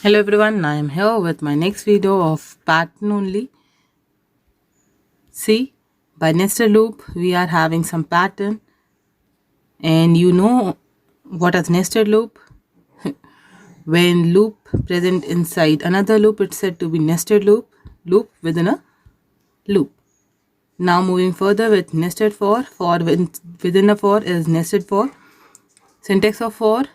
Hello everyone, I am here with my next video of pattern only. See, by nested loop we are having some pattern, and you know what is nested loop? When loop present inside another loop, it's said to be nested loop within a loop. Now moving further with nested for within a for is nested for. Syntax of for: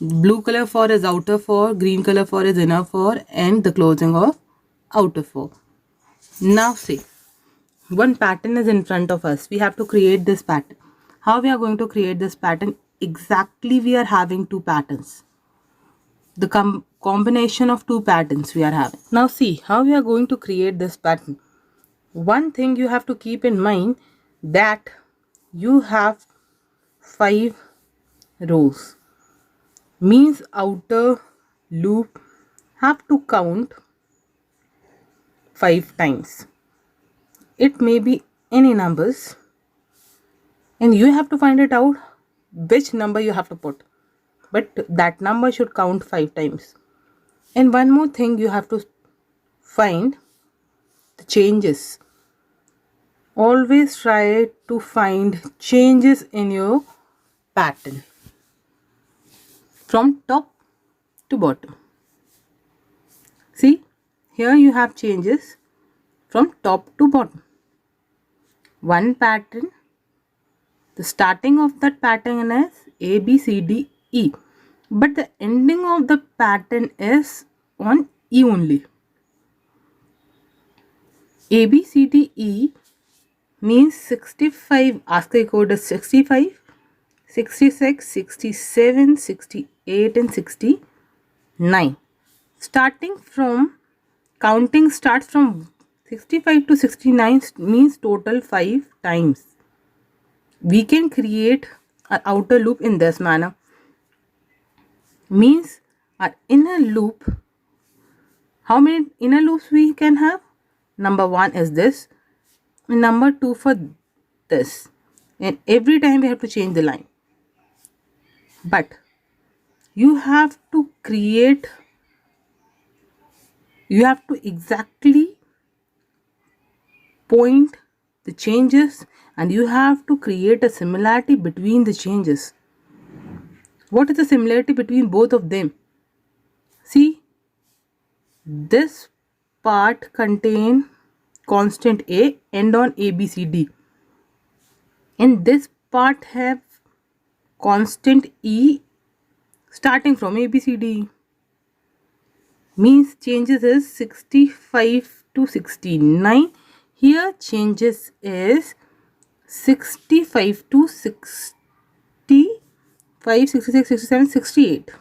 blue color for is outer for, green color for is inner for, and the closing of outer for. Now see, one pattern is in front of us. We have to create this pattern. How we are going to create this pattern? Exactly, we are having two patterns. The combination of two patterns we are having. Now see how we are going to create this pattern. One thing you have to keep in mind, that you have 5 rows. Means outer loop have to count 5 times. It may be any numbers, and you have to find it out which number you have to put, but that number should count 5 times. And one more thing, you have to find the changes. Always try to find changes in your pattern from top to bottom. See, here you have changes from top to bottom. One pattern, the starting of that pattern is A, B, C, D, E, but the ending of the pattern is on E only. A, B, C, D, E means 65. ASCII code is 65, 66, 67, 68 and 69. Starting from, counting starts from 65 to 69 means total 5 times. We can create an outer loop in this manner. Means our inner loop, how many inner loops we can have? Number 1 is this, number 2 for this, and every time we have to change the line. But you have to create, you have to exactly point the changes, and you have to create a similarity between the changes. What is the similarity between both of them? See, this part contain constant A, end on A, B, C, D, and this part have constant E starting from A, B, C, D. Means changes is 65 to 69. Here changes is 65 to 65, 66, 67, 68.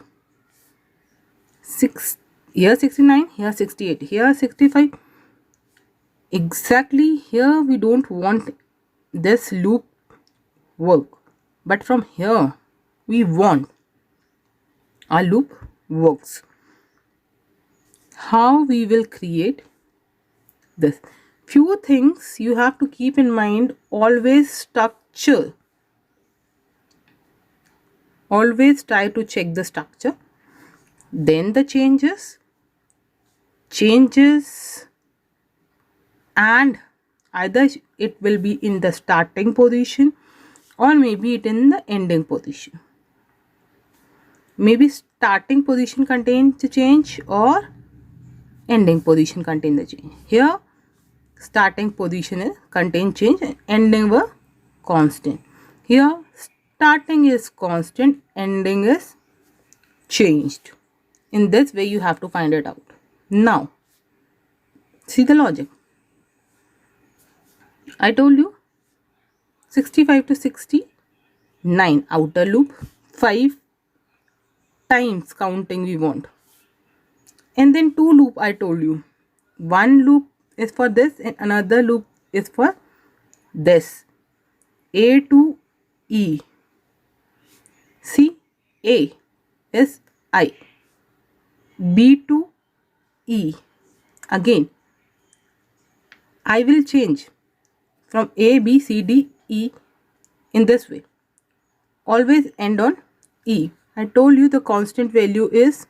Here 69, here 68, here 65. Exactly, here we don't want this loop work, but from here we want our loop works. How we will create this? Few things you have to keep in mind. Always structure. Always try to check the structure. Then the changes, and either it will be in the starting position or maybe it in the ending position. Maybe starting position contains the change or ending position contain the change. Here starting position is contain change and ending were constant. Here starting is constant, ending is changed. In this way you have to find it out. Now see the logic. I told you 65 to 69 outer loop, 5 times counting we want, and then 2 loop. I told you one loop is for this and another loop is for this. A to E. See, A is I, B to E. Again I will change from A, B, C, D, E in this way. Always end on E. I told you the constant value is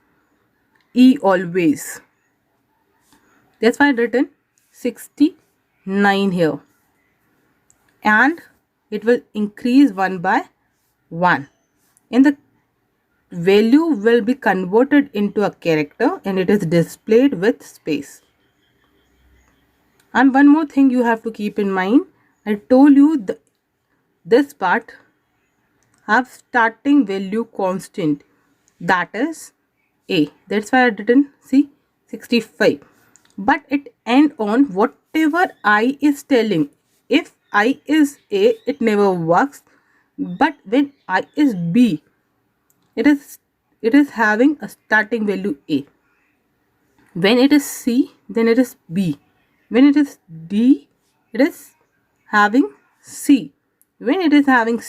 E always. That's why I written 69 here. And it will increase 1 by 1. And the value will be converted into a character and it is displayed with space. And one more thing you have to keep in mind. I told you this part have starting value constant, that is A. That's why I didn't see 65. But it end on whatever I is telling. If I is A, it never works. But when I is B, it is having a starting value A. When it is C, then it is B. When it is D, it is having C. When it is having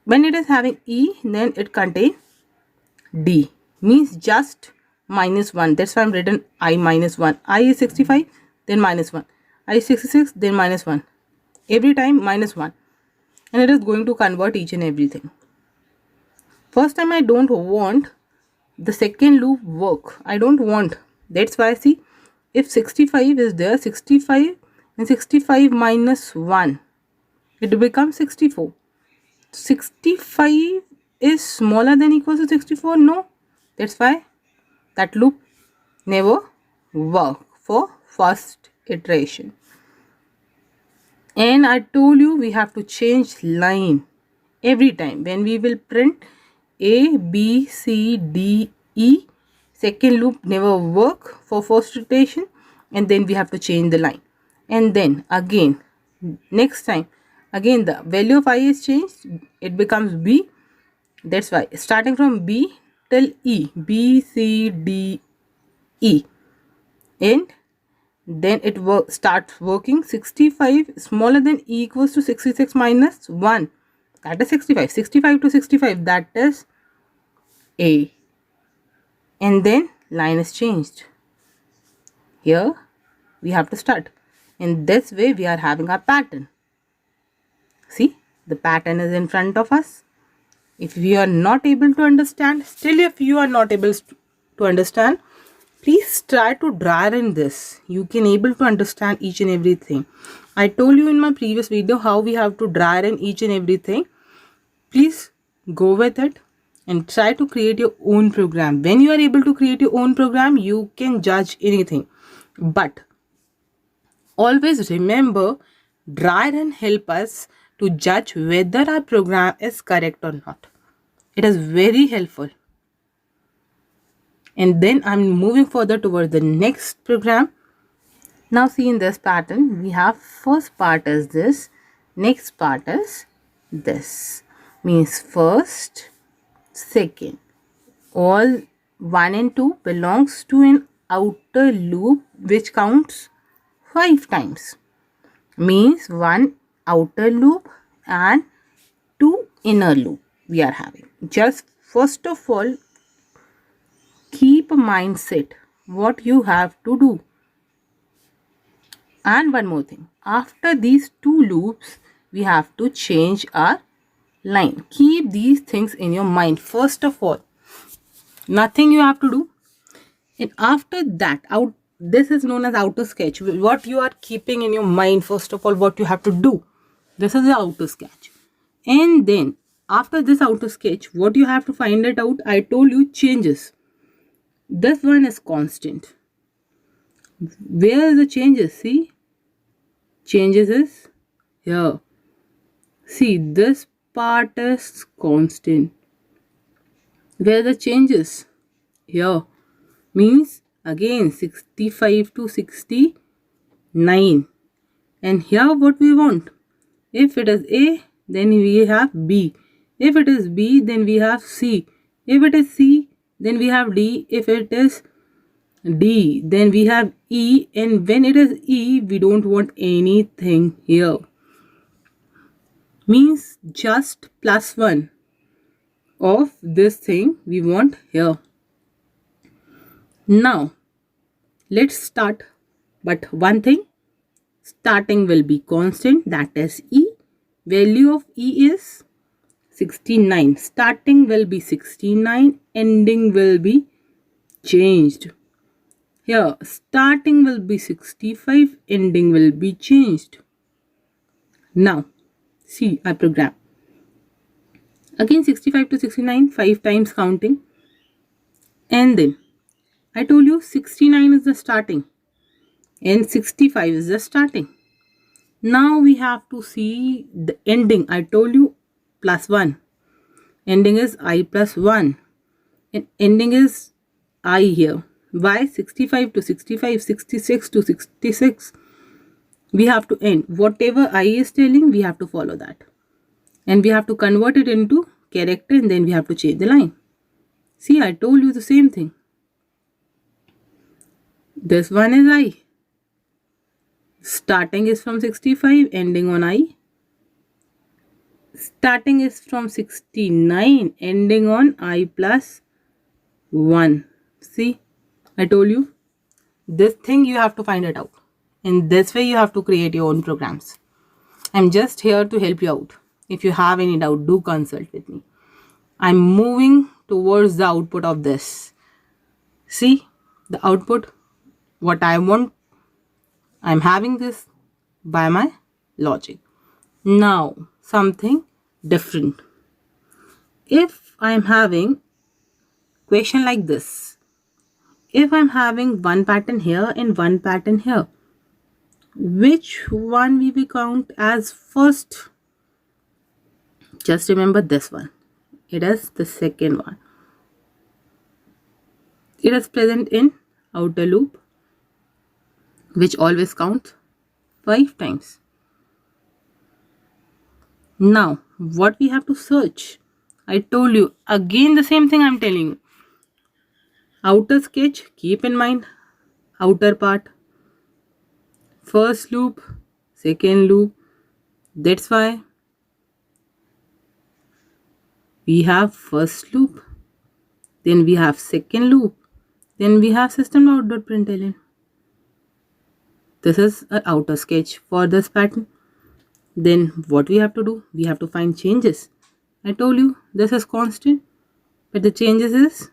when it is having E, then it contains D. Means just -1. That's why I'm written I -1. I is 65, then -1. I is 66, then -1. Every time -1. And it is going to convert each and everything. First time I don't want the second loop work. I don't want. That's why see, if 65 is there, 65 and 65 minus 1, it becomes 64. 65 is smaller than equals to 64. No, that's why that loop never work for first iteration. And I told you we have to change line every time when we will print A, B, C, D, E. Second loop never work for first iteration, and then we have to change the line. And then again, next time, again the value of I is changed, it becomes B. That's why starting from B till E, B, C, D, E. And then it starts working. 65 smaller than E equals to 66 minus 1. That is 65. 65 to 65, that is A. And then line is changed. Here we have to start. In this way we are having our pattern. See, the pattern is in front of us. If we are not able to understand, still if you are not able to understand, please try to draw in this. You can able to understand each and everything. I told you in my previous video how we have to draw in each and everything. Please go with it and try to create your own program. When you are able to create your own program, you can judge anything. But always remember, draw and help us to judge whether our program is correct or not. It is very helpful. And then I'm moving further towards the next program. Now see, in this pattern, we have first part is this, next part is this. Means first, second. All 1 and 2 belongs to an outer loop which counts 5 times. Means 1 outer loop and 2 inner loop we are having. Just first of all, keep a mindset what you have to do. And one more thing, after these 2 loops we have to change our line. Keep these things in your mind. First of all, nothing you have to do. And after that, this is known as outer sketch. What you are keeping in your mind, first of all, what you have to do. This is the outer sketch. And then after this outer sketch, what you have to find it out, I told you, changes. This one is constant. Where is the changes? See, changes is here. See, this part is constant. Where the changes? Here. Means again 65 to 69. And here what we want? If it is A, then we have B. If it is B, then we have C. If it is C, then we have D. If it is D, then we have E. And when it is E, we don't want anything here. Means just +1 of this thing we want here. Now let's start. But one thing, starting will be constant, that is E. Value of E is 69. Starting will be 69, ending will be changed. Here, starting will be 65, ending will be changed. Now, see our program. Again 65 to 69, 5 times counting. And then, I told you 69 is the starting and 65 is the starting. Now we have to see the ending. I told you plus 1. Ending is I plus 1. And ending is I here. Why? 65 to 65, 66 to 66. We have to end. Whatever I is telling, we have to follow that. And we have to convert it into character and then we have to change the line. See, I told you the same thing. This one is I. Starting is from 65, ending on I. Starting is from 69, ending on I plus 1. See, I told you. This thing you have to find it out. In this way, you have to create your own programs. I'm just here to help you out. If you have any doubt, do consult with me. I'm moving towards the output of this. See, the output, what I want, I'm having this by my logic. Now, something different. If I'm having question like this, if I'm having one pattern here and one pattern here, which one we will count as first? Just remember this one. It is the second one. It is present in outer loop, which always counts 5 times. Now, what we have to search? I told you, again the same thing I'm telling you. Outer sketch, keep in mind, outer part. First loop, second loop. That's why we have first loop, then we have second loop, then we have system.out.println. This is an outer sketch for this pattern. Then what we have to do? We have to find changes. I told you this is constant, but the changes is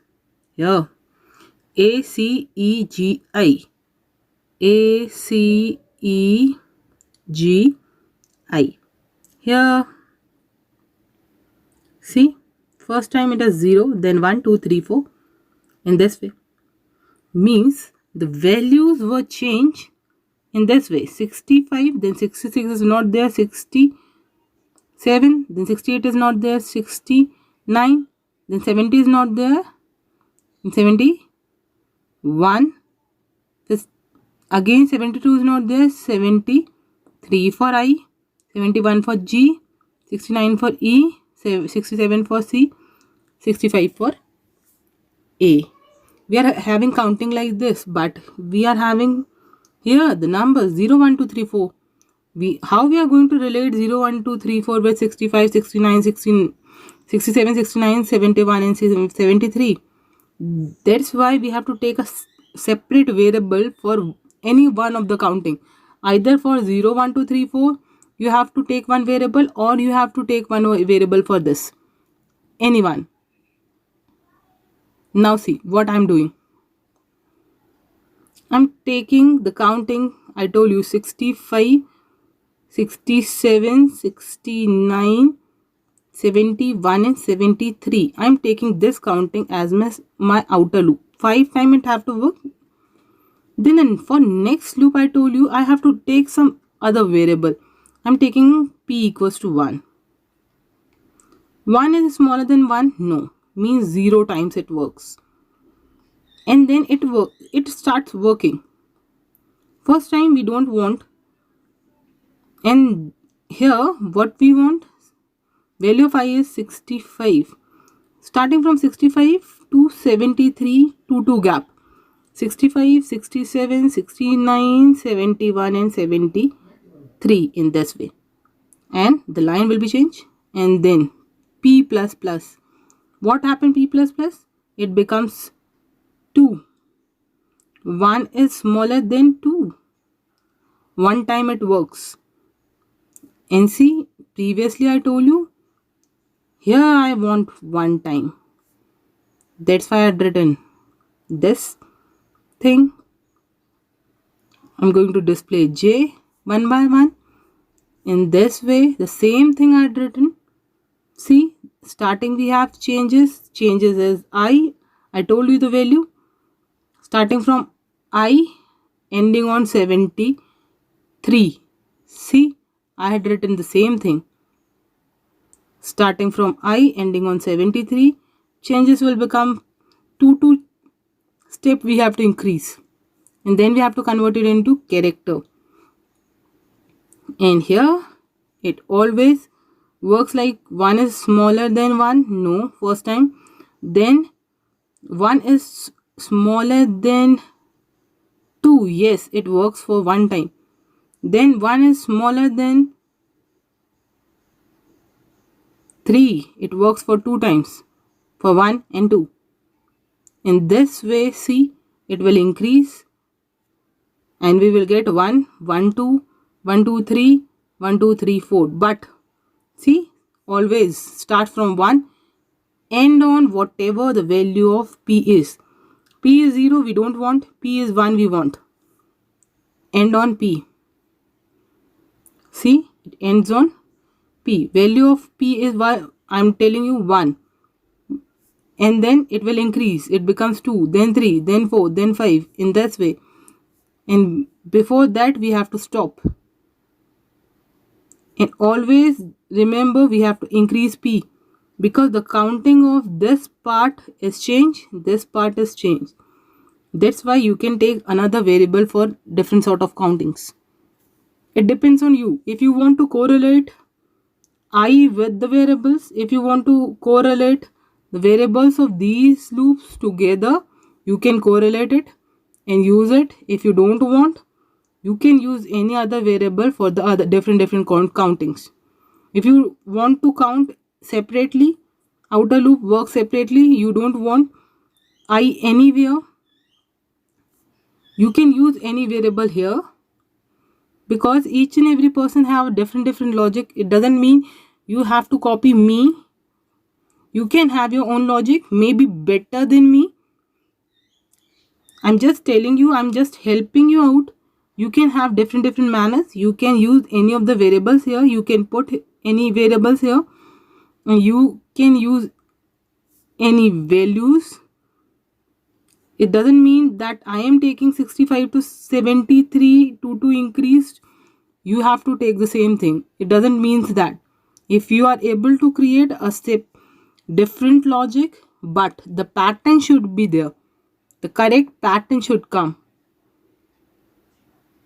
here. A, C, E, G, I. A, C, E, G, I. Here, see, first time it is 0, then 1, 2, 3, 4. In this way. Means the values were changed in this way. 65, then 66 is not there. 67, then 68 is not there. 69, then 70 is not there. And 71, again 72 is not there. 73 for I, 71 for G, 69 for E, 67 for C, 65 for A. We are having counting like this, but we are having here the numbers 0, 1, 2, 3, 4. How we are going to relate 0, 1, 2, 3, 4 with 65, 69, 16, 67, 69, 71 and 73. That's why we have to take a separate variable for any one of the counting. Either for 0, 1, 2, 3, 4, you have to take one variable, or you have to take one variable for this. Any one. Now see what I'm doing. I'm taking the counting. I told you 65, 67, 69, 71 and 73. I'm taking this counting as my outer loop. 5 times it have to work. Then for next loop I told you I have to take some other variable. I'm taking p equals to 1. 1 is smaller than 1? No. Means 0 times it works. And then it starts working. First time we don't want. And here what we want? Value of I is 65. Starting from 65 to 73 to 2 gap. 65, 67, 69, 71 and 73 in this way. And the line will be changed. And then P plus plus. What happened P plus plus? It becomes 2. 1 is smaller than 2. One time it works. And see, previously I told you, here I want one time. That's why I had written this thing. I'm going to display j one by one. In this way, the same thing I had written. See, starting we have changes. Changes is I told you the value. Starting from I, ending on 73. See, I had written the same thing. Starting from I, ending on 73. Changes will become 2 step we have to increase. And then we have to convert it into character. And here, it always works like 1 is smaller than 1. No, first time. Then 1 is smaller than 2. Yes, it works for one time. Then 1 is smaller than 3. It works for 2 times. For 1 and 2. In this way, see, it will increase. And we will get 1, 1, 2, 1, 2, 3, 1, 2, 3, 4. But see, always start from 1, end on whatever the value of p is. P is 0, we don't want. P is 1, we want. End on p. See, it ends on p. Value of p is, I'm telling you, 1. And then it will increase. It becomes 2, then 3, then 4, then 5. In that way. And before that, we have to stop. And always remember, we have to increase p. Because the counting of this part is changed, this part is changed. That's why you can take another variable for different sort of countings. It depends on you. If you want to correlate I with the variables, if you want to correlate the variables of these loops together, you can correlate it and use it. If you don't want, you can use any other variable for the other different countings. If you want to count separately, outer loop works separately, you don't want I anywhere, you can use any variable here. Because each and every person have different logic. It doesn't mean you have to copy me. You can have your own logic, maybe better than me. I'm just telling you, I'm just helping you out. You can have different manners. You can use any of the variables here. You can put any variables here. And you can use any values. It doesn't mean that I am taking 65 to 73 to increase. You have to take the same thing. It doesn't mean that. If you are able to create a step different logic, but the pattern should be there. The correct pattern should come.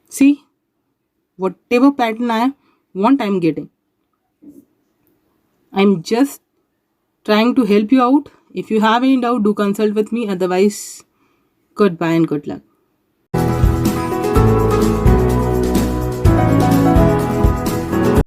See, whatever pattern I want, I'm getting. I'm just trying to help you out. If you have any doubt, do consult with me. Otherwise, goodbye and good luck.